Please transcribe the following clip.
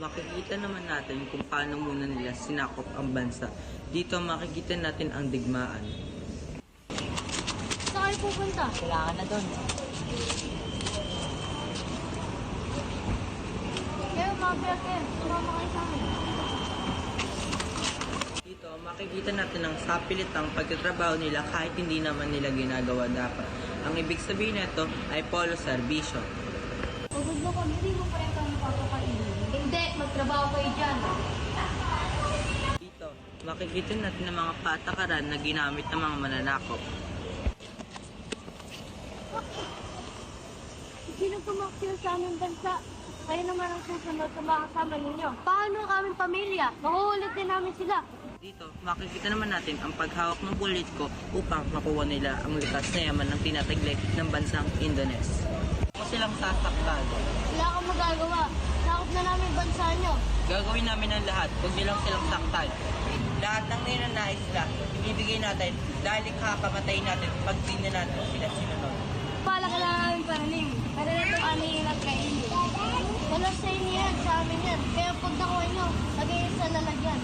makikita naman natin kung paano muna nila sinakop ang bansa. Dito makikita natin ang digmaan. Saan kayo pupunta? Kailangan na doon. Kayo mga Berkel, sumama kayo sa amin. Dito makikita natin ang sapilitang pagtatrabaho nila kahit hindi naman nila ginagawa dapat. Ang ibig sabihin nito ay polo serbisyo. Pagod mo kami, hindi mo pa rin kami papakainin. Hindi, magtrabaho kayo dyan. Dito makikita natin ang mga patakaran na ginamit ng mga mananakop. Sino pumaksyon sa aming bansa? Kayo naman ang susunod sa mga kasama ninyo. Paano ang aming pamilya? Mahuhulit din namin sila. Dito makikita naman natin ang paghawak ng politiko upang makuha nila ang likas na yaman ng tinataglik ng bansang Indones. Huwag silang sasaktan. Wala kang magagawa. Sakop na namin bansa nyo. Gagawin namin ang lahat, huwag nilang silang saktan. Lahat ng ninanais nila, ibibigay natin dahil kakamatay natin pag di na natin sila sinunod. Pala ka lang namin paraning. Para na itong aming at kainin. Wala sa inyo yan, sa amin yan. Kaya pag nakuha nyo, lagay sa lalagyan.